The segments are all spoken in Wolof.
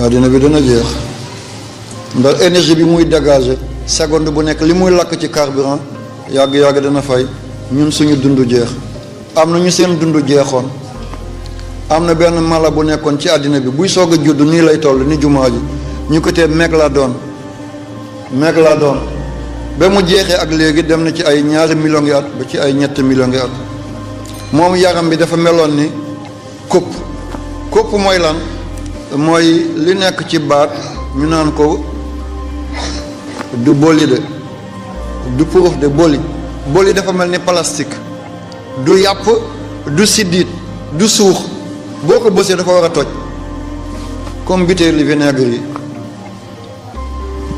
àddina bi dana jeex ndax énergie bi muy dégager seconde bu nekk li muy lakk ci carburant yàgg-yàgg dana fay. ñun suñu dund jeex am na ñu seen dund jeexoon am na benn mala bu nekkoon ci àddina bi buy soog a judd nii lay toll ni jumaa ji ñu ko tee Mégalodon ba mu jeexee ak léegi dem na ci ay 2 millions ngi at ba ci ay 3 millions ngi at moom yaram bi dafa meloon ni kupp mooy lan mooy li nekk ci baat ñu naan ko du boli de du puruf de boli dafa mel ni plastique du yàpp du siddiit du suux boo ko bësee dafa war a toj comme butéeli vinaigre yi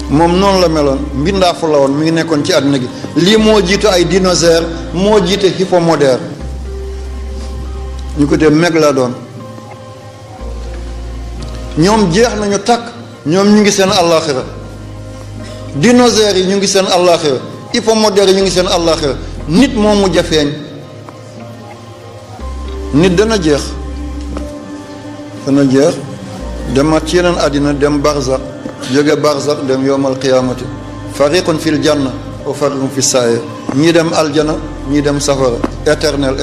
moom noonu la meloon mbindaafu la woon mi ngi nekkoon ci àddina gi lii moo jiitu ay dinosaure moo jiite hippomodère ñu ko dee Mégalodon ñoom jeex nañu takk ñoom ñu ngi seen àllaaxira dinosaures yi ñu ngi seen àllaaxira hippomodère yi ñu ngi seen àllaaxira nit moo mujj a feeñ nit dana jeex demaat ci yeneen àddina dem barzak jóge barzak dem yowmal qiyaamati fariqun fil janna wa fariqun fi saa'ir ñii dem aljana ñii dem safara éternel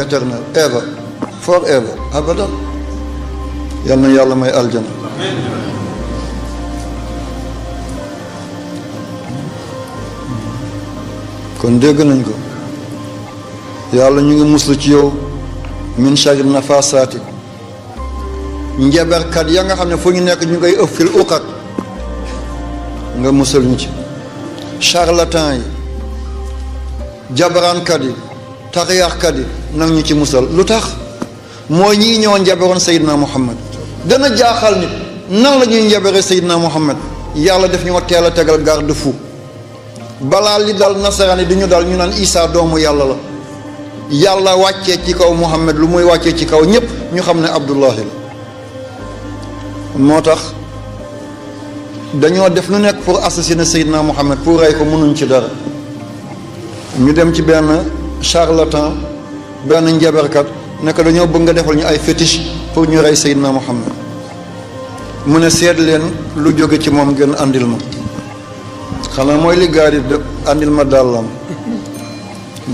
ever forever abadan yal na yàlla may aljana kon dégg nañ ko yàlla ñu ngi muslu ci yow min sharri nafasaati njaberkat ya nga xam ne fu ñu nekk ñu ngay ëf fil uqat nga musal ñu ci charlatan yi jabaraankat yi taxiyaaxkat yi nag ñu ci musal lu tax mooy ñii ñoo njaberoon Seydina Muhammad dana jaaxal nit nan la ñuy njabere Seydina Muhammad yàlla def ñoo teel a tegal garde fou balaa li dal nasaraan yi du ñu dal ñu naan Isaa doomu yàlla la yàlla wàccee ci kaw Muhammad lu muy wàccee ci kaw ñépp ñu xam ne Abdullahi la moo tax dañoo def lu nekk pour assassiner Seydina Muhammad pour rey ko mënuñ ci dara ñu dem ci benn charlatan benn njaberkat nekk dañoo bëgg nga defal ñu ay fétiche pour ñu rey Seydina Muhammad mu ne seet leen lu jóge ci moom gën andil ma xanaa mooy li gaar yi andil ma dàllam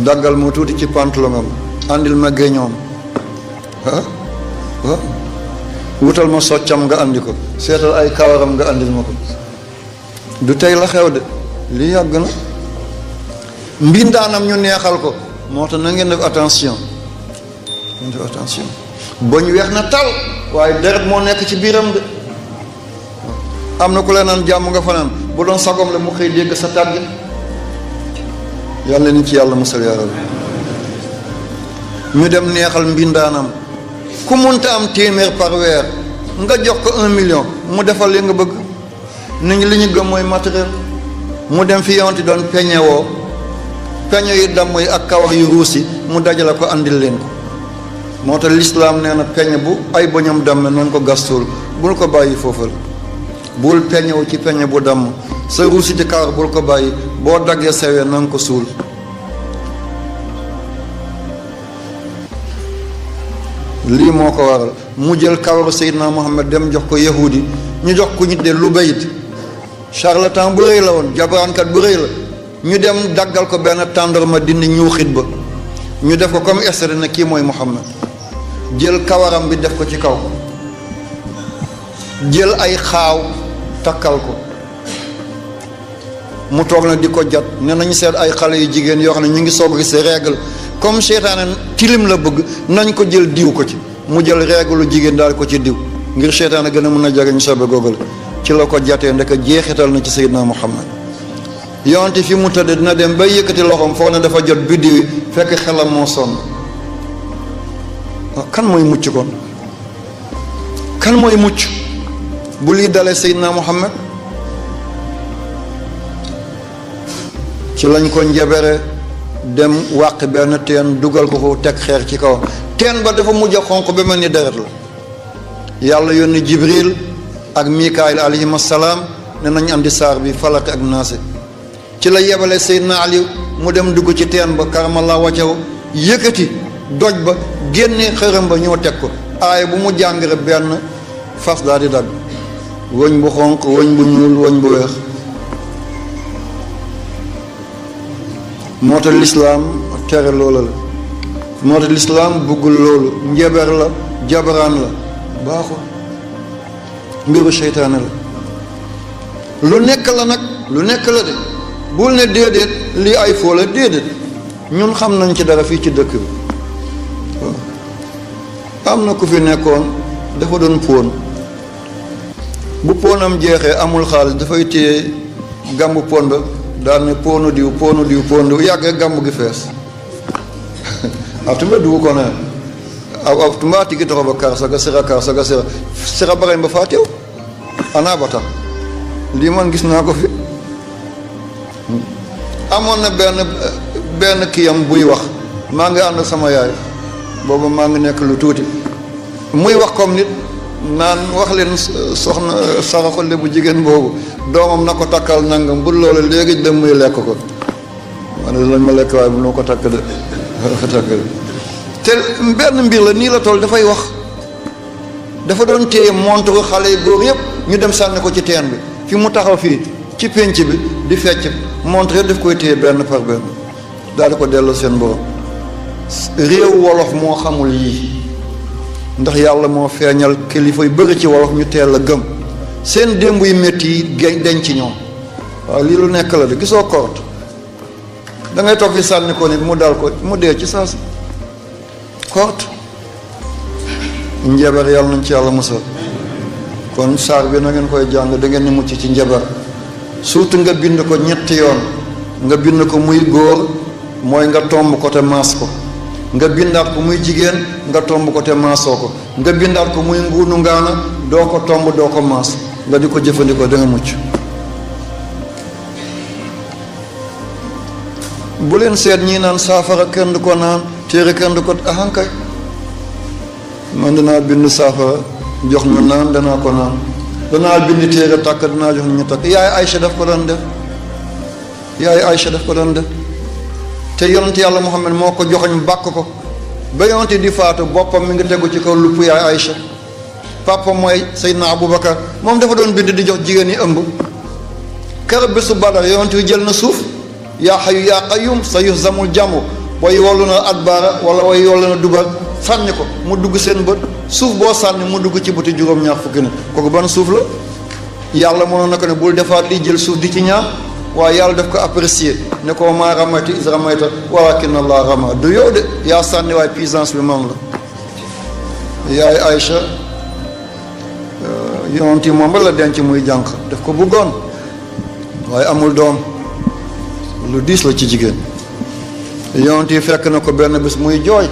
daggal mu tuuti ci pantalongam andil ma géñoom wutal ma soccam nga andi ko seetal ay kawaram nga andil ma ko du tey la xew de li yàgg na mbindaanam ñu neexal ko moo tax na ngeen def attention boñ weex na tal waaye deret moo nekk ci biiram de am na ku la naan jàmm nga fanaan bu doon sagom la mu xëy dégg sa tàgg yàlla ni ci yàlla musal yaa rabbi ñu dem neexal mbindaanam ku munta am téeméer par weer nga jox ko 1 million mu defal li nga bëgg nit ñi li ñu gëm mooy matériel mu dem fi yonti doon peñewoo peñe yu damm yi ak kawar yu ruus yi mu dajale ko andil leen ko moo tax lislaam nee na peñe bu ay boñam damme nañ ko gastuul bul ko bàyyi foofal bul peñewu ci peñe bu damm sa ruusiti kawar bul ko bàyyi boo daggee sewee na nga ko suul lii moo ko waral mu jël kawaru Seydina Muhammad dem jox ko yahudi ñu jox ko ñu de Lubayt charlatan bu rëy la woon jabaraankat bu rëy la ñu dem daggal ko benn tàndarma dindi ñuuxit ba ñu def ko comme estre na kii mooy Muhammad jël kawaram bi def ko ci kaw jël ay xaaw takkal ko mu toog na di ko jat ne nañu seet ay xale yu jigéen yoo xam ne ñu ngi soog gis règle comme seytaane tilim la bëgg nañ ko jël diw ko ci mu jël règle jigéen daal ko ci diw ngir seytaane gën a mën a jariñ sobe googal ci la ko jatee ndeka jeexital na ci Seydina Muhammad yonte fi mu tëdd dina dem bay yëkkati loxoom foog na dafa jot biddiw yi fekk xelam moo sonn kan mooy mucc kon kan mooy mucc bu lii dalee Seydina Muhammad ci lañ ko njebere dem wàq benn teen dugal ko foofu teg xeer ci kaw teen ba dafa mujj a xonq ba mel ni deret la yàlla yónni Jibril ak Mikaayil alayhim assalaam ne nañ andi saar bi falaq ak naase ci la yebale Seydina Ali mu dem dugg ci teen ba karamallahu wajhahu yëkkati doj ba génne xërëm ba ñoo teg ko aaya bu mu jàng rek benn fas daal di dagg wëñ bu xonq wëñ bu ñuul wëñ bu weex. moo tax lislaam tere loola la, moo tax lislaam buggul loolu, njeber la jabaraan la baaxul, mbiru seytaane la. lu nekk la nag, lu nekk la de, bul ne déedéet lii ay foo la, déedéet ñun xam nañ ci dara fii ci dëkk bi. am na ku fi nekkoon dafa doon póon, bu póonam jeexee amul xaalis dafay téye gàmbu pon ba daal ne póonu diw póonu diw póonu diw yàggee gàmbu gi fees a tumbe dugu ko ne a tumba tigi toxo ba kar saga sira barañ ba faa teew ana ba tax lii man gis naa ko fi. amoon na benn kiyam buy wax, maa ngi ànd sama yaay booba maa ngi nekk lu tuuti, muy wax comme nit naan wax leen soxna saraxole bu jigéen boobu doomam na ko takkal nangam bu loolu léegi dem muy lekk ko ma ne lañ ma lekk waaye bu noo ko takk de te benn mbir la nii la toll. dafay wax, dafa doon téye montre xale yu góor yëpp ñu dem sànni ko ci teen bi, fi mu taxaw fii ci pénc bi di fecc montre daf koy téye benn par benn daal di ko delloo seen borom. réew wolof moo xamul yii, ndax yàlla moo feeñal kilifa yu bëri ci wolof ñu teel a gëm seen démb yu métti yi denc ci ñoom. waaw lii lu nekk la de, gisoo korte da ngay toog fi sànni ko nit mu dal ko mu dee ci saa si. korte njabar yàlla nañ ci yàlla musal. kon saar bi na ngeen koy jàng da ngeen ni mucc ci njabar, surtout nga bind ko ñetti yoon. nga bind ko muy góor mooy nga tomb ko te maas ko, nga bindaat ko muy jigéen nga tomb ko te maasoo ko, nga bindaat ko muy nguunu ngaana doo ko tomb doo ko maas, nga di ko jëfandikoo da nga mucc. bu leen seet ñii naan saafara kenn du ko naan, téere kenn du ko ahankay. man danaa bind saafara jox ñu naan, danaa ko naan. danaa bind téere tàkk danaa jox ñu takk. yaay Aïcha daf ko doon def, yaay Aïcha daf ko doon def. te yonent yàlla Muhammad moo ko joxoñ bàkk ko ba yonent di faatu boppam mi ngi tegu ci kaw lupp yaay Aïcha. papa mooy Seydina Aboubacar, moom dafa doon bind di jox jigéen ñi ëmb. keroog bésu Badar yonent wi jël na suuf, yaa xayu yaa qayyum sa yuhzamul jamu, way wollu na adbaara wala way wollu na dubar, sànni ko mu dugg seen bët. suuf boo sànni mu dugg ci bëti juróom-ñaar fukki ne kooku ban suuf la. yàlla mënoon na ko ne bul defaat lii jël suuf di ci ñaar, waaye yàlla daf ko apprécier ne ko maa ramayta is ramayta walakin Allah rama, du yow de yaa sànni waaye puissance bi moom la. yaay Aïcha yonent yi moom ba la denc muy jànq, daf ko bëggoon waaye amul doom, lu diis la ci jigéen. yonent yi fekk na ko benn bés muy jooy,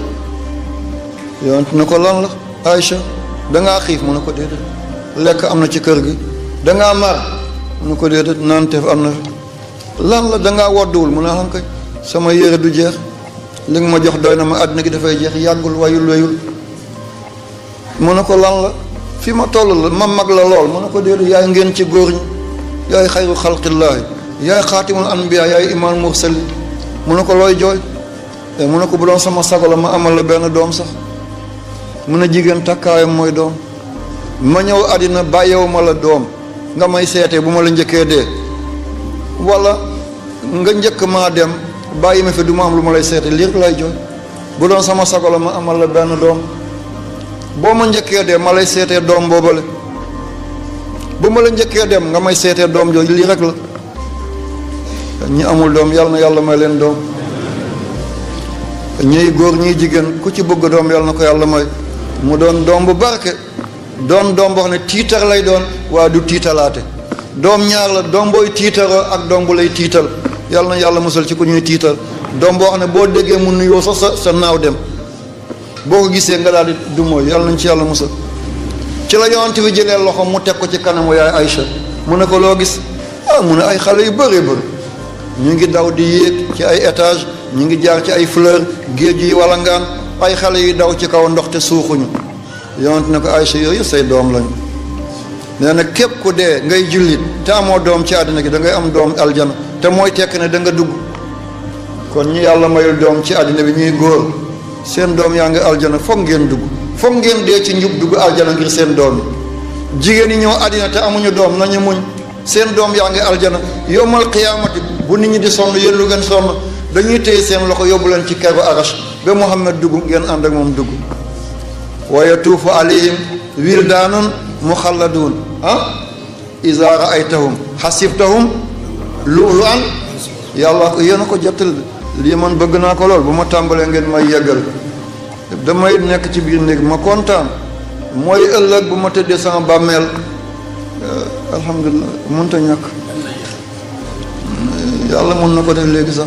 yonent na ko lan la Aïcha dangaa xiif mu ne ko déedéet, lekk am na ci kër gi. dangaa mar mu ne ko déedéet, naan teef am na. lan la dangaa wodduwul mu ne xam kay sama yére du jeex, li nga ma jox doy na ma, àddina gi dafay jeex, yàggul wayul weyul. mu ne ko lan la, fi ma toll la ma mag la lool mu ne ko déedéet, yaay ngeen ci góor ñi, yaay xayru xalqillaahi, yaay xaatimul anbiya, yaay imaam mursali. mu ne ko looy jooy, mu ne ko bu doon sama sago la ma amal la benn doom sax. mu ne jigéen takkaayam mooy doom, ma ñëw àddina bàyyewu ma la doom nga may seetee bu ma la njëkkee dee, wala nga njëkk maa dem bàyyi ma fi du ma am lu ma lay seete, lii lay jooy. bu doon sama sago la ma amal la benn doom, boo ma njëkkee dee ma lay seetee doom boobale, bu ma la njëkkee dem nga may seetee doom jooju, lii rek la. ñi amul doom yàlla na yàlla may leen doom, ñiy góor ñiy jigéen ku ci bëgg doom yàlla na ko yàlla may, mu doon doom bu barke, doon doom boo xam ne tiitar lay doon waaye du tiitalaate. doom ñaar la, doom booy tiitaroo ak doom bu lay tiital. yàlla na yàlla musal ci ku ñuy tiital. doom boo xam ne boo déggee mu nuyoo sax sa naaw dem, boo ko gisee nga daal di du mooy, yàlla nañ ci yàlla musal. ci la yonent bi jëlee loxo mu teg ko ci kanamu yaay Aïcha, mu ne ko loo gis. mu ne ay xale yu bëree bëri ñu ngi daw di yéeg ci ay étage, ñu ngi jaar ci ay fleur, géej yi wala ngaan, ay xale yu daw ci kaw ndox te suuxuñu. yonent ne ko Aïcha yooyu say doom lañu. nee na képp ku dee ngay jullit te amoo doom ci àddina gi da ngay am doom aljana, te mooy tekk ne da nga dugg. kon ñi yàlla mayul doom ci àddina bi ñuy góor, seen doom yaa ngi aljana, foog ngeen dugg, foog ngeen dee ci njub dugg aljana ngir seen doom yi. jigéen ñi ñëw àddina te amuñu doom nañu muñ seen doom yaa ngi aljana yowmal qiyaamati bu nit ñi di sonn yéen lu ngeen sonn dañuy téye seen loxo yóbbu leen ci keru arash ba Muhammad dugg ngeen ànd ak moom dugg wa yatuufu alayhim wildaanun muxalladuun iza ra'aytahum xasibtahum lu'lu'an yàlla yéen a ko jottal lii man bëgg naa ko lool bu ma tàmbalee ngeen may yeggal damay nekk ci biir néeg ma kontaan mooy ëllëg bu ma tëddee sama bàmmeel alhamdulilah mënta ñàkk yàlla mën na ko def léegi sax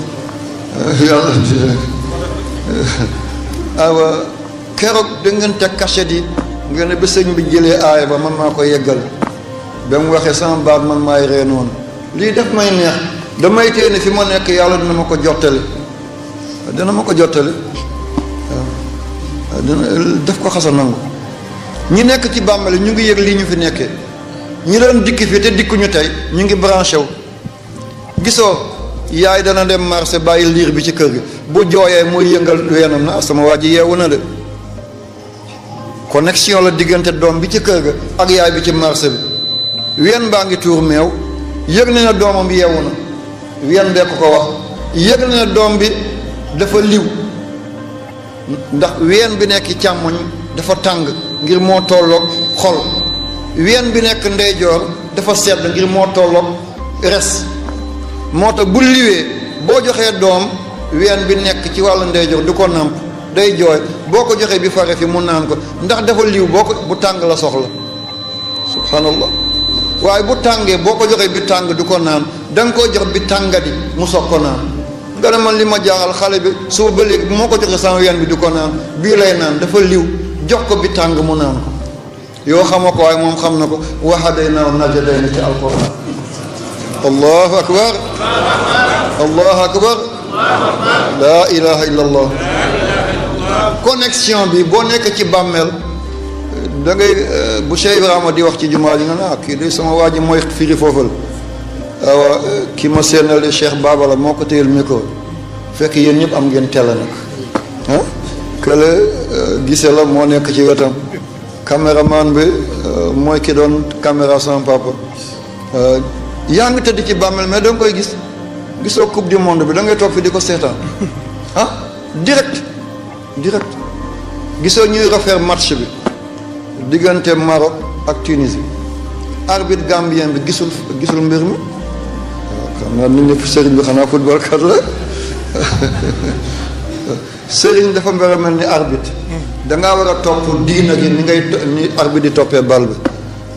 yàlla awa keroog da ngeen teg cachet yi ngeen ne ba sëñ bi jëlee aaya ba man maa ko yeggal ba mu waxee sama baat man maay ree noonu lii def may neex damay téye ne fi ma nekk yàlla dina ma ko jottali waaw dina def ko xasa nangu ñi nekk ci bàmmeel ñu ngi yëg lii ñu fi nekkee ñi doon dikk fii te dikkuñu tey ñu ngi branché wu gisoo yaay dana dem marché bàyyi liir bi ci kër gi bu jooyee muy yëngal weenam na sama waa ji yeewu na de connexion la diggante doom bi ci kër ga ak yaay bi ci marché bi ween baa ngi tuur meew yëg na ne doomam bi yeewu na ween bee ko wax yëg na ne doom bi dafa liw ndax ween bi nekk càmmoñ dafa tàng ngir moo tolloog xol ween bi nekk ndeyjoor dafa sedd ngir moo tolloog res moo tax bu liwee boo joxee doom ween bi nekk ci wàllu ndeyjoor du ko nàmp day jooy boo ko joxee bi fare fi mu naan ko ndax dafa liw boo ko bu tàng la soxla subhanallah waaye bu tàngee boo ko joxee bi tàng du ko naan da nga koo jox bi tàngadi mu soog ko naan nga ne man li ma jaaxal xale bi suba ba léegi moo ko joxee sama ween bi du ko naan bii lay naan dafa liw jox ko bi tàng mu naan ko yoo xama ko waaye moom xam na ko wahadaynaahu najdayni ci alquran allahu akbar allahu akbar laa ilaha illa allah connexion bi boo nekk ci bàmmeel da ngay bu Cheikh Ibrahima di wax ci jumaa ji nga ne kii de sama waa ji mooy firi foofal waaw ki ma seenal Cheikh Baba la moo ko téyel micro fekk yéen ñëpp am ngeen télé nag kële gise la moo nekk ci wetam caméraman bi mooy ki doon caméra sama papa yaa ngi tëdd ci bàmmeel mais da nga koy gisoo coupe du monde bi da ngay toog fi di ko seetaan direct gisoo ñuy refaire match bi diggante Maroc ak Tunisie arbitre gambien bi gisul mbir mi xam naa nit ñi sëriñ bi xanaa football kat la sëriñ dafa mbir a mel ni arbitre dangaa war a topp diina gi ni arbitre di toppee bal bi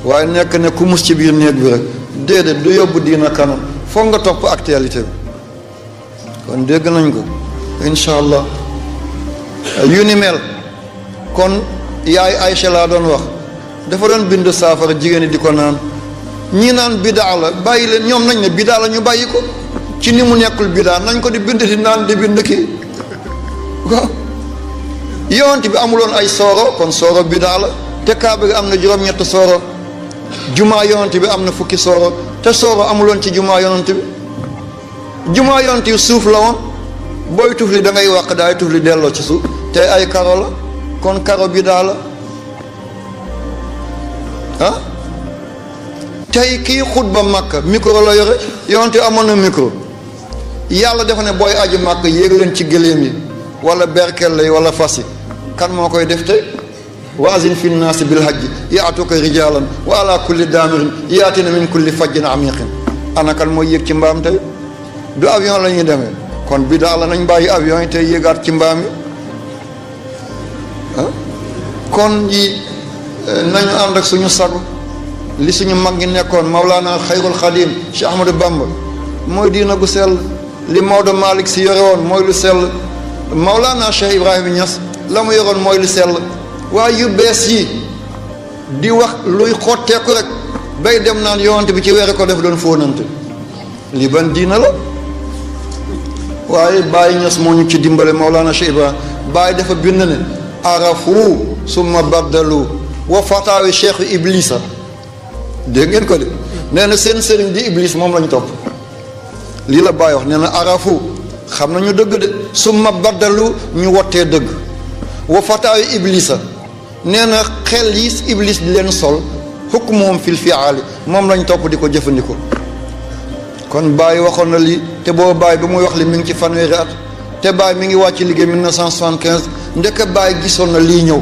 waaye nekk ne ku mus ci biir néeg bi rek déedéet du yóbbu diina kanam foog nga topp actualité bi kon dégg nañ ko incha allah yu ni mel kon yaay Aïcha laa doon wax dafa doon bind saafara jigéen ñi di ko naan ñii naan bidaa la bàyyi leen ñoom nañ ne bidaa la ñu bàyyi ko ci ni mu nekkul bidaa nañ ko di bind di naan di bind kii waaw yonent bi amuloon ay sooro kon sooro bidaa la te kaaba gi am na juróom-ñett sooro jumaa yonent bi am na fukki sooro te sooro amuloon ci jumaa yonent bi jumaa yonent yi suuf la woon booy tufli da ngay wàq daay tufli delloo ci suuf te ay karo la kon karo bidaa la tey kii xutba Makka micro la yore yonent amoon na micro yàlla dafa ne booy aju Makka yéeg leen ci gëléem yi wala berkel yi wala fas yi kan moo koy def tey wa azin fi nnaasi bil hajji yaatuka rijalan wa ala kulli daamirin yaatina min kulli fajjin amiqin ana kan mooy yéeg ci mbaam tey du avion la ñuy demee kon bidaa la nañ bàyyi avion yi tey yéegaat ci mbaam yi kon yi nañu ànd ak suñu sago li suñu mag ñi nekkoon Mawlana Xayrul Xadim Cheikh Ahmadou Bamba mooy diina gu sell li Maodo Malick si yore woon mooy lu sell Mawlana Cheikh Ibrahima Niass la mu yoroon mooy lu sell waaye yu bees yi di wax luy xotteeku rek bay dem naan yonent bi ci weere ko def doon fóonante li ban diina la waaye Baye Niass moo ñu ci dimbale Mawlana Cheikh Ibrahima Baye dafa bind ne arafu summa baddalu wa fataawi cheikh iblisa dégg ngeen ko de nee na seen sëriñ di iblis moom lañ topp lii la Baye wax nee na arafu xam nañu dëgg de summa baddalu ñu wottee dëgg wa fataawi iblisa nee na xel yi iblis di leen sol hukmuhum fil fi'aali moom lañ topp di ko jëfandikoo. kon Baye waxoon na lii te boobu Baye bi muy wax li mi ngi ci fanweeri at te Baye mi ngi wàcc liggéey 1975 ndeke Baye gisoon na lii ñëw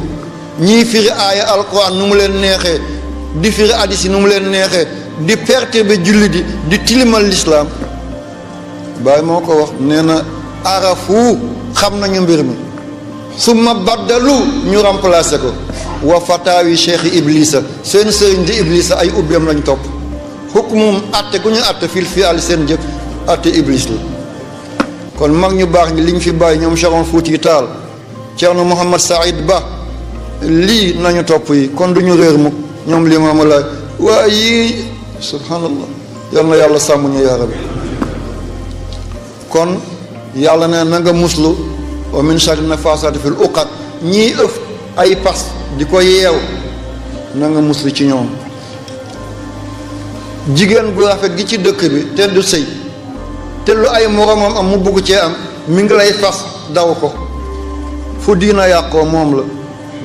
ñii firi aaya alquran nu mu leen neexee di firi hadis yi nu mu leen neexee di perte bi julli di tilimal l'islam. Baye moo ko wax nee na arafu xam nañu mbir mi summa baddalu ñu remplacé ko wa fataawi cheikh iblisa seen sëriñ di iblisa ay ubbeem lañ topp hukmum atte gu ñu atte fil fi al seen jëf atte iblis la. kon mag ñu baax ñi liñ fi bàyyi ñoom Cheikh Omar Fouti Tall Ceerno Mouhamad Saïd Ba lii nañu topp yi kon duñu réer mukk ñoom Limaamu Laay waaye yii subhanallah yal na yàlla sàmm ñu yaa rabbi. kon yàlla ne na nga muslu wa min sharri nafaasaati fil uqad ñii ëf ay pas di ko yeew na nga muslu ci ñoom. jigéen bu rafet gi ci dëkk bi te du sëy te lu ay moromam am mu bugg cee am mi ngi lay fas daw ko fu diina yàqoo moom la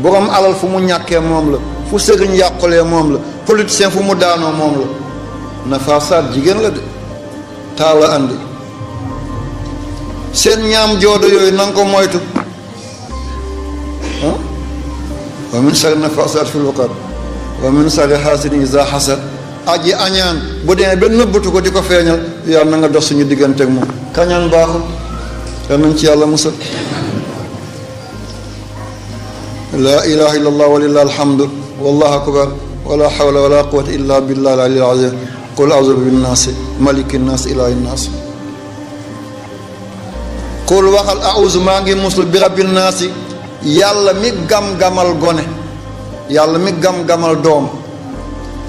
borom alal fu mu ñàkkee moom la fu sëriñ yàqulee moom la politicien fu mu daanoo moom la nafaasaat jigéen la de taala andi seen ñaam joodo yooyu na nga ko moytu wa min sharri nafaasaati fil uqad wa min sharri haasidin izaa hasad aji añaan bu demee ba nëbbatu ko di ko feeñal yàlla na nga dox suñu diggante ak moom kañaan baaxul yal nañ ci yàlla musal. laa ilaha illa allah walillahi alhamdu wallahu akbar wala hawla wala quwwata illa billahi al-aliyyil azim qul a'udhu bin naasi maliki naasi ilaahi naasi qul waxal a'udhu maa ngi muslu bi rabbin naasi yàlla mi gam-gamal gone yàlla mi gam-gamal doom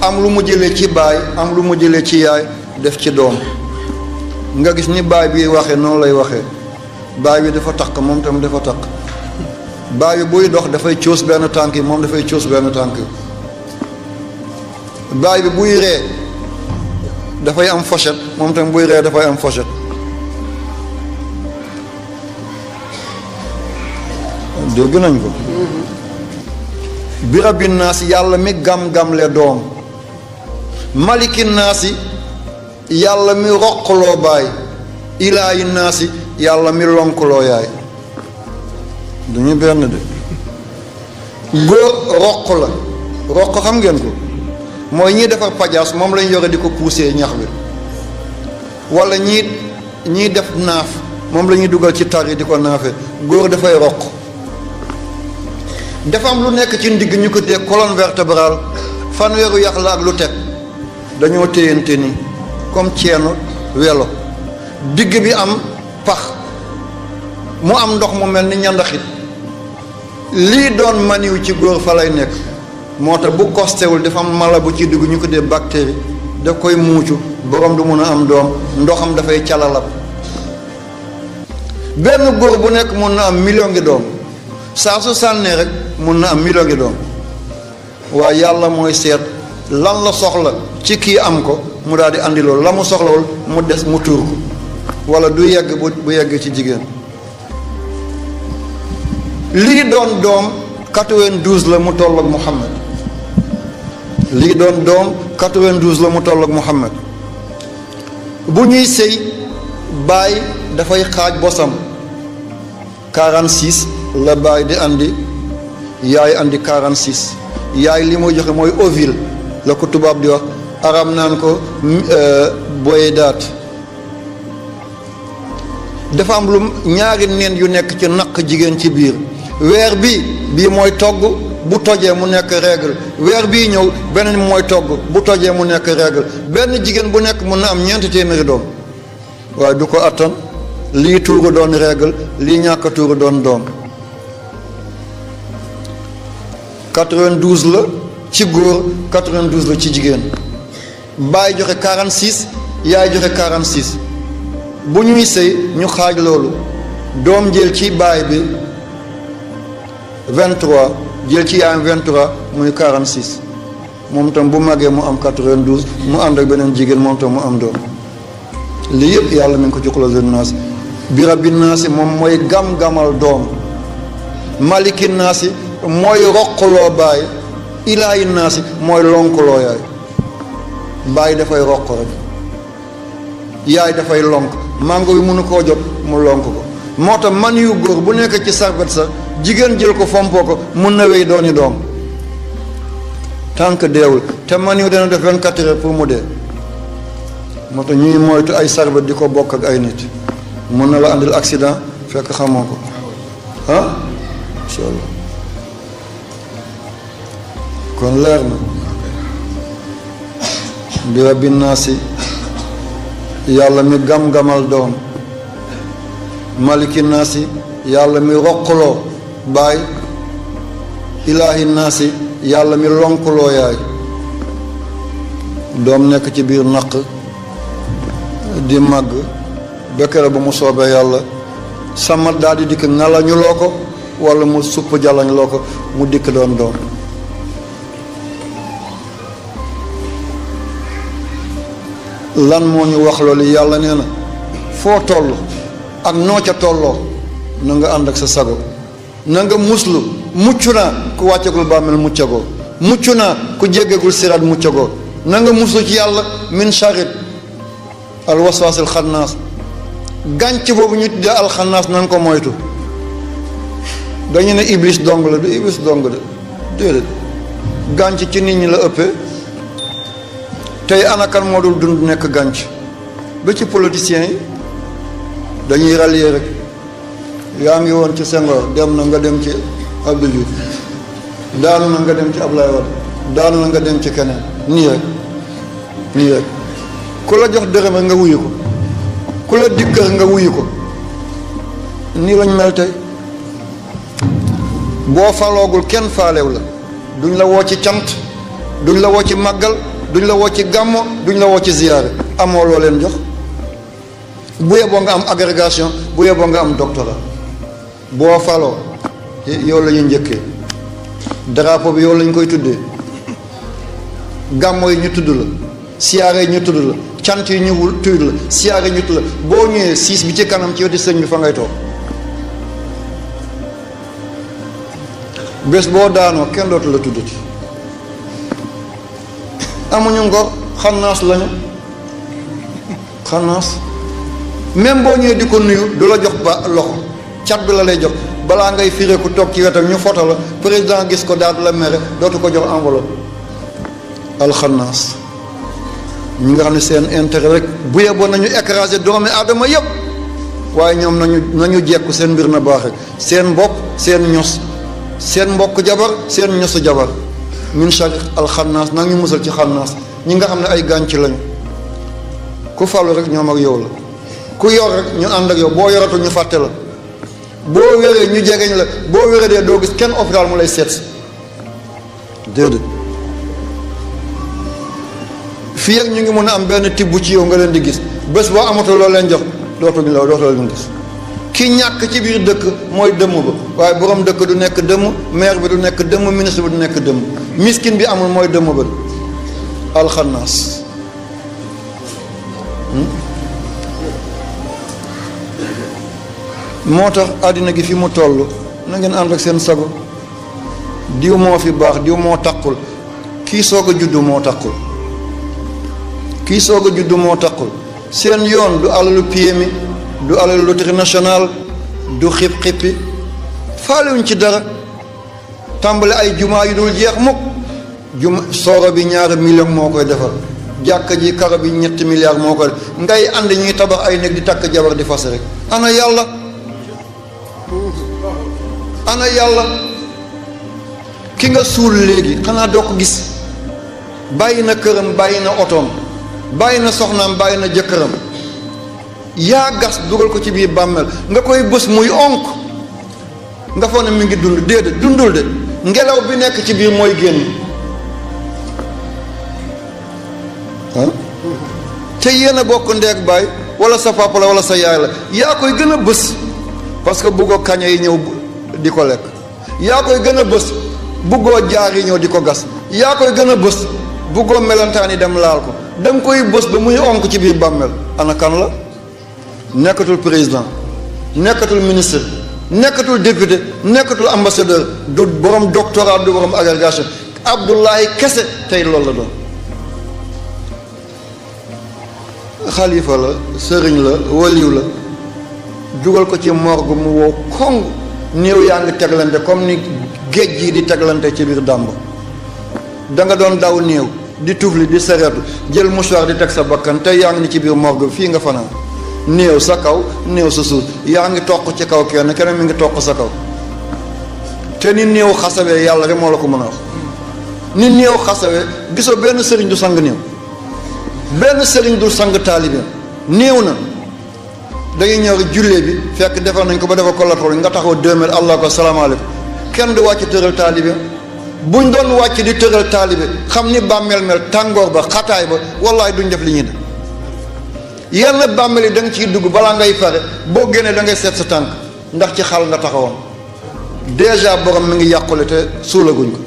am lu mu jëlee ci baay am lu mu jëlee ci yaay def ci doom nga gis ni baay bi waxee noonu lay waxee baay bi dafa takk moom tam dafa takk baay bi buy dox dafay coos benn tànk yi moom dafay coos benn tànk yi baay bi buy ree dafay am fourchette moom tam buy ree dafay am fourchette dégg nañ ko bi rabbi naasi yàlla mi gam-gamle doom maliki naasi yàlla mi roqloo baay ilaahi naasi yàlla mi lonkloo yaay duñu benn de góor roq la roq xam ngeen ko mooy ñiy defar pajaas moom lañ yore di ko pousser ñax bi wala ñii def naaf moom la ñuy dugal ci tar yi di ko naafe góor dafay roq dafa am lu nekk ci ndigg ñu ko dee colonne vertébrale fanweeru yax la ak lu teg dañoo téyante ni comme ceenu welo digg bi am pax mu am ndox mu mel ni ñandaxit lii doon maniw ci góor fa lay nekk moo tax bu kostewul dafa am mala bu ci dugg ñu ko dee bactérie da koy muucu borom du mun a am doom ndoxam dafay calalab benn góor bu nekk mun na am million ngi doom saa su sànnee rek mun na am million ngi doom waaye yàlla mooy seet lan la soxla ci kii am ko mu daal di andi loolu la mu soxlawul mu des mu tuur ko wala du yegg bu yegg ci jigéen lii doon doom 92 la mu toll ak Muhammad lii doon doom 92 la mu toll ak Muhammad bu ñuy sëy baay dafay xaaj bosam 46 la baay di andi yaay andi 46 yaay li muy joxe mooy ovule la ko tubaab di wax arab naan ko boyedaat dafa am lu ñaari nen yu nekk ci naq jigéen ci biir weer bii mooy togg bu tojee mu nekk règle weer bii ñëw beneen mooy togg bu tojee mu nekk règle benn jigéen bu nekk mun na am 4 téeméeri doom waaye du ko attan lii tuuru doon règle lii ñàkk tuuru doon doom 92 la ci góor 92 la ci jigéen baay joxe 46 yaay joxe 46 bu ñuy sëy ñu xaaj loolu doom jël ci baay bi 23 jël ci yaayam 23 muy 46 moom tam bu màggee mu am 92 mu ànd ak beneen jigéen moom tam mu am doom lii yëpp yàlla mi ngi ko ci xulóo naasi bi rabbi naasi moom mooy gam-gamal doom maliki naasi mooy roqloo baay ilaahi naasi mooy lonkuloo yaay. baay dafay roq rek, yaay dafay lonk, mango bi mënu koo jot mu lonk ko. moo tax man yu góor bu nekk ci sarbet sax jigéen jël ko fompoo ko mun na wéy dooni doom tant que deewul. te man yu dana def 24 heures pour mu dee. moo tax ñuy moytu ay sarbet di ko bokk ak ay nit, mun na la andil accident fekk xamoo ko ah incha allah. kon leer na. bi rabbi naasi yàlla mi gam-gamal doom, maliki naasi yàlla mi roqloo baay, ilaahi naasi yàlla mi lonkuloo yaay. doom nekk ci biir naq di màgg bekkere ba mu soobee yàlla sama daal di dikk ngalañu loo ko wala mu supp jalañ loo ko mu dikk doon doom. lan moo ñu wax loolu? yàlla nee na foo toll ak noo ca tolloo na nga ànd ak sa sago, na nga muslu. mucc naa ku wàccegul bàmmeel muccagoo, mucc naa ku jéggegul siraat muccagoo. na nga muslu ci yàlla min charit al waswaas al xannaas. gànc boobu ñu tuddee alxannaas na nga ko moytu. dañu ne iblis dong la, du iblis dong de déedéet. gànc ci nit ñi la ëppee. tey anakan moo dul dund nekk gànc? ba ci politiciens yi dañuy rallier rek. yaa ngi woon ci Senghor, dem na nga dem ci Abdou Diouf, daanu na nga dem ci Ablaye Wade, daanu na nga dem ci keneen. nii rek nii rek. ku la jox dërëm nga wuyu ko, ku la dikkër nga wuyu ko. nii lañ mel tey. boo faloogul kenn faalew la. duñ la woo ci cant, duñ la woo ci màggal, duñ la woo ci gàmmo, duñ la woo ci ziyaare. amoo loo leen jox. bu yeboo nga am agrégation, bu yeboo nga am doctorat. boo faloo yow la ñuy njëkkee, drapeau bi yow lañ koy tuddee, gàmmo yi ñu tudd la, siyaare yi ñu tudd la, cant yi ñu tudd la, siyaare yi ñu tudd la. boo ñëwee siis bi ci kanam ci wetu sëñ bi fa ngay toog. bés boo daanoo kenn dootu la tuddati. amuñu ngor, xannaas lañu, xannaas. même boo ñëwee di ko nuyu du la jox ba loxo, cat bi la lay jox. balaa ngay firé ku toog ci wetam ñu foto la, président gis ko daal la mere, dootu ko jox enveloppe. alxannaas. ñi nga xam ne seen intérêt rek bu yeboon nañu écraser doomi aadama yëpp, waaye ñoom nañu jekku seen mbir na baax rek. seen bopp, seen ños, seen mbokk jabar, seen ñosu jabar. min shar alxannaas. nag ñu musal ci xannaas. ñi nga xam ne ay gànc lañu. ku falu rek ñoom ak yow la. ku yor rek ñu ànd ak yow. boo yoratul ñu fàtte la. boo wéree ñu jegeñ la. boo wéree dee doo gis kenn hôpital mu lay seet. déedéet. fii ak ñu ngi mën a am benn tibb ci yow nga leen di gis. bés boo amatul loo leen jox dootoo leen gis. ki ñàkk ci biir dëkk mooy dëmm ba, waaye borom dëkk du nekk dëmm, maire bi du nekk dëmm, ministre bi du nekk dëmm. miskin bi amul mooy dëmm ba. alxannaas. moo tax àddina gi fi mu toll na ngeen ànd ak seen sago. diw moo fi baax, diw moo taqul. kii soog a juddu moo taqul. kii soog a juddu moo taqul. seen yoon du alalu PMI, du alalu loterie nationale, du xip-xippi. faalewuñ ci dara. tàmbale ay jumaa yu dul jeex mukk. sooro bi ñaari million moo koy defar. jàkka ji karo bi 7 milliards moo koy def. ngay ànd ñuy tabax ay néeg di takk jabar di fas rek. ana yàlla? ana yàlla? ki nga suul léegi xanaa doo ko gis? bàyyi na këram, bàyyi na otoom, bàyyi na soxnaam, bàyyi na jëkkëram. yaa gas dugal ko ci biir bàmmeel nga koy bës muy onk nga foog ne mi ngi dund. déedéet, dundul de. ngelaw bi nekk ci biir mooy génn. te yéen a bokk ndeeg baay, wala sa papa la wala sa yaay la. yaa koy gën a bës parce que buggoo kaña yi ñëw di ko lekk. yaa koy gën a bës buggoo jaar yi ñëw di ko gas. yaa koy gën a bës buggoo melentaan yi dem laal ko. da nga koy bës ba muy onk ci biir bàmmeel. ana kan la? nekkatul président, nekkatul ministre, nekkatul député, nekkatul ambassadeur, du borom doctorat, du borom agrégation. Abdullahi kese tey loolu la doon. xalifa la sëriñ la waliw la dugal ko ci morgue mu wow koŋ néew yaa ngi teglante comme ni géej gi di teglante ci biir dàmb da nga doon daw néew di tufli di sereetu jël mouchoir di teg sa bakkan tey yaa ngi ni ci biir morgue fii nga fanaan néew sa kaw néew sa suuf yaa ngi toq ci kaw keneen mi ngi toq sa kaw te ni néew xasawee yàlla rek moo la ko mën a wax ni néew xasawee gisoo benn sëriñ du sang néew benn sëriñ du sang taalibe néew na dañuy ñëw jullee bi fekk defar nañ ko ba defar kolatol nga taxaw 2 mètres allah ko salaamaaleykum kenn du wàcc tëral taalibe buñ doon wàcc di tëral taalibe xam ni bàmmeel mel tàngoor ba xataay ba wallaay duñ def li ñuy def yenn bàmmeel yi da nga ciy dugg balaa ngay pare boo génnee da ngay seet sa tànk ndax ci xal nga taxawoon déjà borom mi ngi yàqule te suulaguñ ko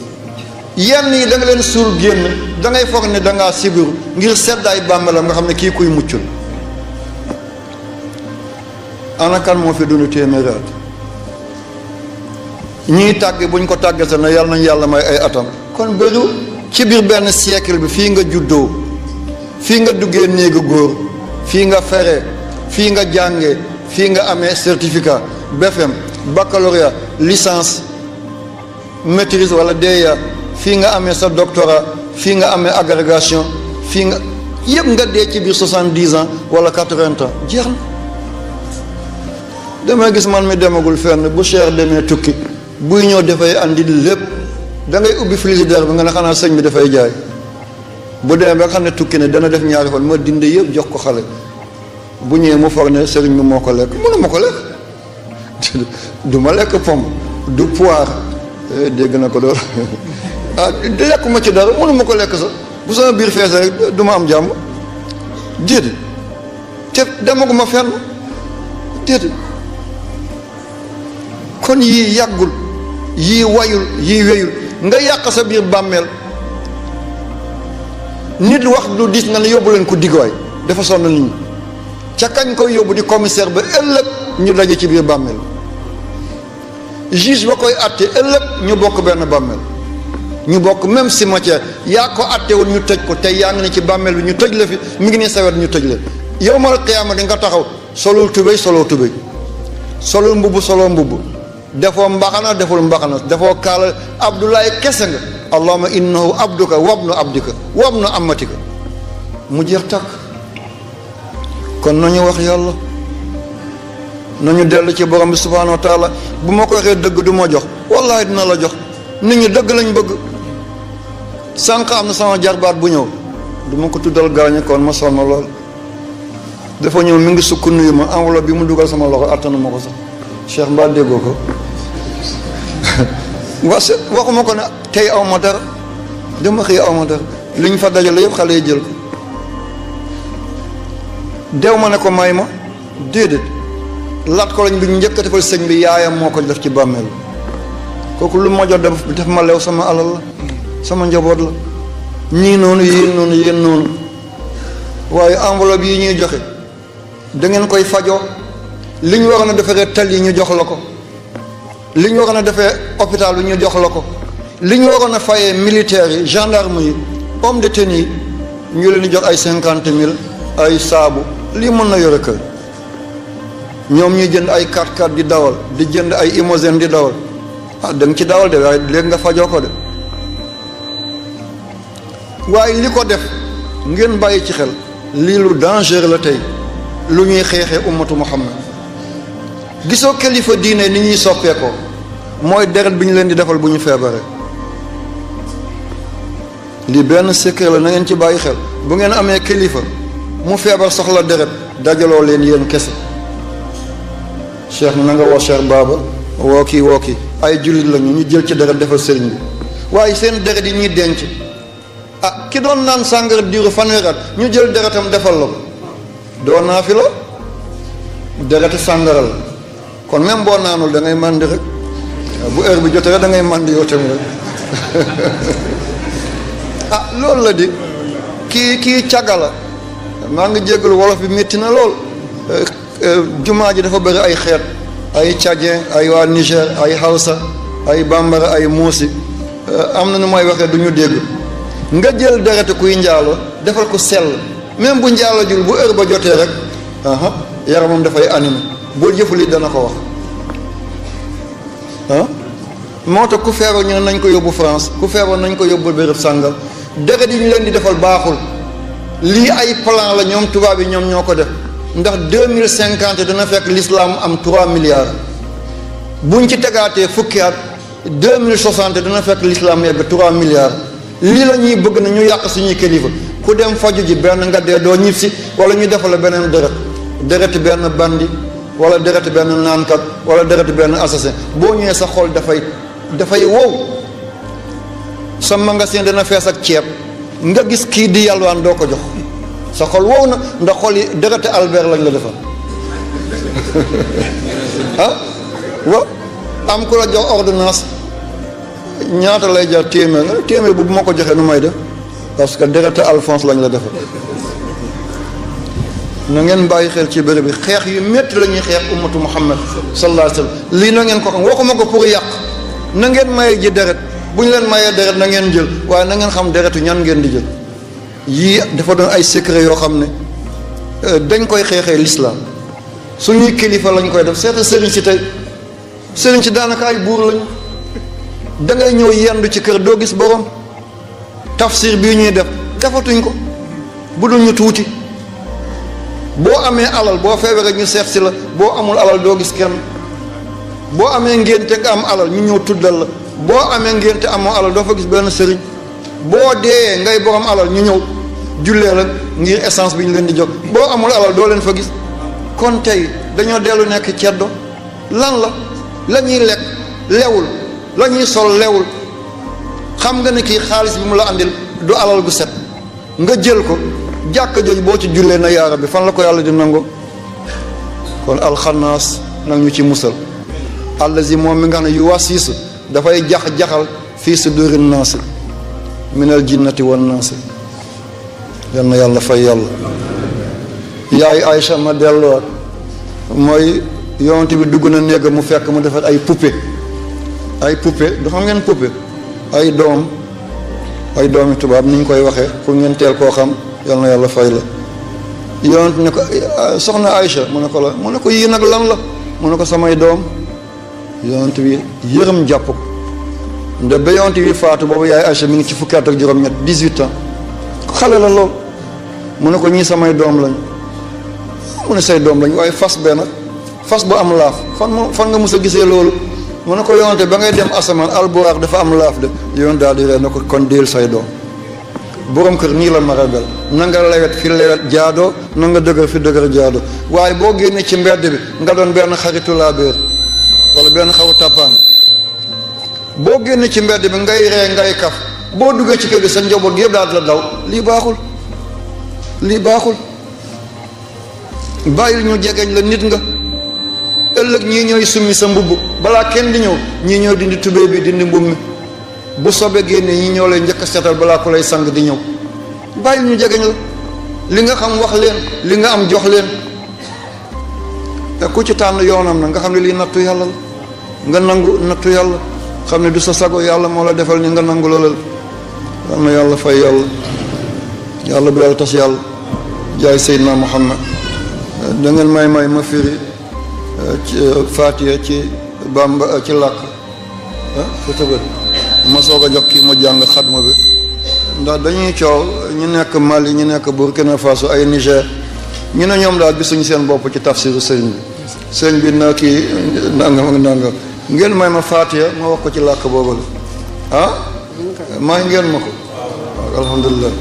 yenn yi da nga leen suul génn da ngay foog ne da ngaa sibiru ngir seddaay bàmmeelam nga xam ne kii kuy muccul ana kan moo fi dund téeméeri at ñiy tàgge buñ ko tàggate na yàlla nañ yàlla may ay atam kon bëriw ci biir benn siècle bi fii nga juddoo fii nga duggee néegu góor fii nga fere fii nga jànge fii nga amee certificat BFM baccalauréat licence maîtrise wala DEA fii nga amee sa doctorat fii nga amee agrégation fii nga yëpp nga dee ci biir 70 ans wala 80 ans jeex na damay gis man mi demagul fenn bu Cheikh demee tukki buy ñëw dafay andi lépp da ngay ubbi frigidaire bi nga ne xanaa sëñ bi dafay jaay bu demee ba nga xam ne tukki ne dana def ñaari fan ma dindi yëpp jox ko xale bu ñëwee mu foog ne sëriñ bi moo ko lekk mënu ma ko lekk du ma lekk pomme du poire dégg na ko doon ah lekk ma ci dara mënu ma ko lekk sax bu sama biir fees rek du ma am jàmm déedéet te demaguma fenn déedéet kon yii yàggul yii wayul yii weyul nga yàq sa biir bàmmeel nit wax lu diis nga ne yóbbu leen ko diggaay dafa sonn nit ñi ca kañ koy yóbbu di commissaire ba ëllëg ñu daje ci biir bàmmeel juge ba koy àtte ëllëg ñu bokk benn bàmmeel ñu bokk même cimetière yaa ko àttewul ñu tëj ko tey yaa ngi ne ci bàmmeel bi ñu tëj la fi mi ngi ne sawet ñu tëj la yow mal qiyaama di nga taxaw solul tubéy soloo tubéy solul mbubb soloo mbubb defoo mbaxana deful mbaxana defoo kaala abdoulaye kese nga allahumma innahu abduka wabnu abdika wabnu amatika mu jeex takk kon nañu wax yàlla nañu dellu ci borom bi subhanahu wa taala bu ma ko waxee dëgg du ma jox wallahi dina la jox nit ñi dëgg lañ bëgg sànq am na sama jarbaat bu ñëw du ma ko tuddal gaañu kon ma sonn lool dafa ñëw mi ngi sukk nuyu ma enveloppe bi mu dugal sama loxo attanu ma ko sax Cheikh mbaa déggoo ko waxuma ko ne tey aw ma dara dama xëy aw ma dara li ñu fa dajale yëpp xale yi jël ko dew ma ne ko may ma déedéet laat ko lañ bi ñu njëkk a defal sëñ bi yaayam moo ko def ci bàmmeel kooku lu ma jot def ma lew sama alal la sama njaboot la ñii noonu yéen noonu yéen noonu waaye enveloppe yi ñuy joxe da ngeen koy fajoo li ñu waroon a defaree tal yi ñu jox la ko li ñu waroon a defee hôpital bi ñu jox la ko li ñu waroon a fayee militaires yi gendarme yi homme de tenue yi ñu leen di jox ay 50 000 ay saabu lii mën na yore kër ñoom ñuy jënd ay 4x4 di dawal di jënd ay limousine di dawal ah da nga ci dawal de waaye léegi nga fajoo ko de waaye li ko def ngeen bàyyi ci xel lii lu danger la tey lu ñuy xeexee ummatu muhammad gisoo kilifa diine ni ñuy soppeekoo mooy deret bi ñu leen di defal bu ñu feebaree lii benn secret la na ngeen ci bàyyi xel bu ngeen amee kilifa mu feebar soxla deret dajaloo leen yéen kese cheikh na nga woo cheikh baaba woo kii ay jullit lañu ñu jël ci deret defal sëriñ bi waaye seen deret yi ñuy denc ah ki doon naan sàngara diiru fanweeri at ñu jël deretam defal la ko doo naa fi la dereti sàngara la kon même boo naanul da ngay màndi rek bu heure bi jotee rek da ngay màndi yow tamit rek ah loolu la di kii càgga la maa ngi jéggalu wolof bi métti na lool jumaa ji dafa bëri ay xeet ay tchadien ay waa Niger ay Hausa ay bambara ay muusi am na nu mooy waxee du ñu dégg nga jël deretu kuy njaalo defal ko sell même bu njaalo jul bu heure ba jotee rek yaramam dafay animé boo jëfuli dana ko wax moo tax ku feebar ñu ne nañ ko yóbbu France ku feebar nañ ko yóbbu béréb sàngam deret yi ñu leen di defal baaxul lii ay plan la ñoom tubaab yi ñoom ñoo ko def ndax 2050 dana fekk l'islam am 3 milliards buñ ci tegaatee fukki at 2060 dana fekk l'islam yegg 3 milliards lii la ñuy bëgg na ñu yàq suñuy kilifa ku dem faju ji benn nga dee doo ñib si wala ñu defal la beneen deret benn bandi wala deret benn naankat wala deret benn assassin boo ñëwee sa xol dafay wow sa magasin dana fees ak ceeb nga gis kii di yalwaan doo ko jox sa xol wow na ndax xol yi deret Albert lañ la defal waaw am ku la jox ordonnance ñaata lay jar téeméer bu ma ko joxee nu may def parce que deret Alphonse lañ la defal na ngeen bàyyi xel ci béréb bi xeex yu métti la ñuy xeex ummatu Muhammad sallallahu alayhi wa sallam lii na ngeen ko xam waxuma ko pour yàq na ngeen maye ji deret bu ñu leen mayee deret na ngeen jël waaye na ngeen xam deretu ñan ngeen di jël yii dafa doon ay secret yoo xam ne dañ koy xeexee l'islam suñuy kilifa lañ koy def seeta sëriñ si tey sëriñ si daanaka ay buur lañu da ngay ñëw yendu ci kër doo gis borom tafsir bii ñuy def defatuñ ko bu dul ñu tuuti boo amee alal boo feebaree ñu seet si la boo amul alal doo gis kenn boo amee ngénte nga am alal ñu ñëw tuddal la boo amee ngénte amoo alal doo fa gis benn sëriñ boo dee ngay borom alal ñu ñëw jullee la ngir essence bi ñu leen di jox boo amul alal doo leen fa gis kon tey dañoo dellu nekk ceddo lan la ñuy lekk lewul la ñuy sol lewul xam nga ne kii xaalis bi mu la andil du alal gu set nga jël ko jàkk jooju boo ci jullee na yaara bi fan la ko yàlla di nango kon alxanaas nag ñu ci musal allazi moom mi nga xam ne yu wasiisu dafay jax-jaxal fii suduri naasi minal jinnati wan naasi yal na yàlla fay yàlla yaay Aïcha ma delluwaat mooy yonent bi dugg na néeg mu fekk mu defar ay poupée du xam ngeen poupée ay doomi tubaab ni ñu koy waxee pour ngeen teel koo xam yal na yàlla fay la yonent ne ko soxna Aïcha mu ne ko yii nag lan la mu ne ko samay doom yonent bi yërëm jàpp ko nde ba yonent bi faatu boobu yaay Aïcha mi ngi ci fukki at ak juróom-ñett 18 ans xale la lool mu ne ko ñii samay doom lañ mu ne say doom lañ waaye fas benn fas bu am laaf fan nga mës a gisee loolu mu ne ko yonent ba ngay dem asamaan alburaax dafa am laaf de yoon daal di ree na ko kon déel say doom borom kër nii la marabel na nga lewet fi lewet jaadoo na nga dëgër fi dëgër jaadoo waaye boo génnee ci mbedd bi nga doon benn xaritu laa béer wala benn xawu tàppaan boo génnee ci mbedd bi ngay ree ngay kaf boo duggee ci kër gi sa njaboot gi yëpp daal la daw lii baaxul bàyyil ñu jegeñ la nit nga ëllëg ñii ñooy summi sa mbubb balaa kenn di ñëw ñii ñëw dindi tubéy bi dindi mbubb mi bu sobe génnee ñi ñoo lay njëkk a setal balaa ku lay sang di ñëw bàyyil ñu jegeñ la li nga xam wax leen li nga am jox leen te ku ci tànn yoonam na nga xam ne lii nattu yàlla la nga nangu nattu yàlla xam ne du sa sago yàlla moo la defal ni nga nangu loolal yal na yàlla fay yàlla bu yàlla tas yàlla jaay Seydina Muhammad da ngeen may ma firi Faatiha ci Bamba ci làkk fu tëbët ma soog a jox kii mu jàng xatma bi ndax dañuy coow ñu nekk Mali ñu nekk Burkina Faso ay Niger ñu ne ñoom daal gisuñu seen bopp ci tafsiru sëriñ bi na kii nangam ak nangam ngeen may ma Faatiha ma wax ko ci làkk boobu la may ngeen ma ko alhamdulilah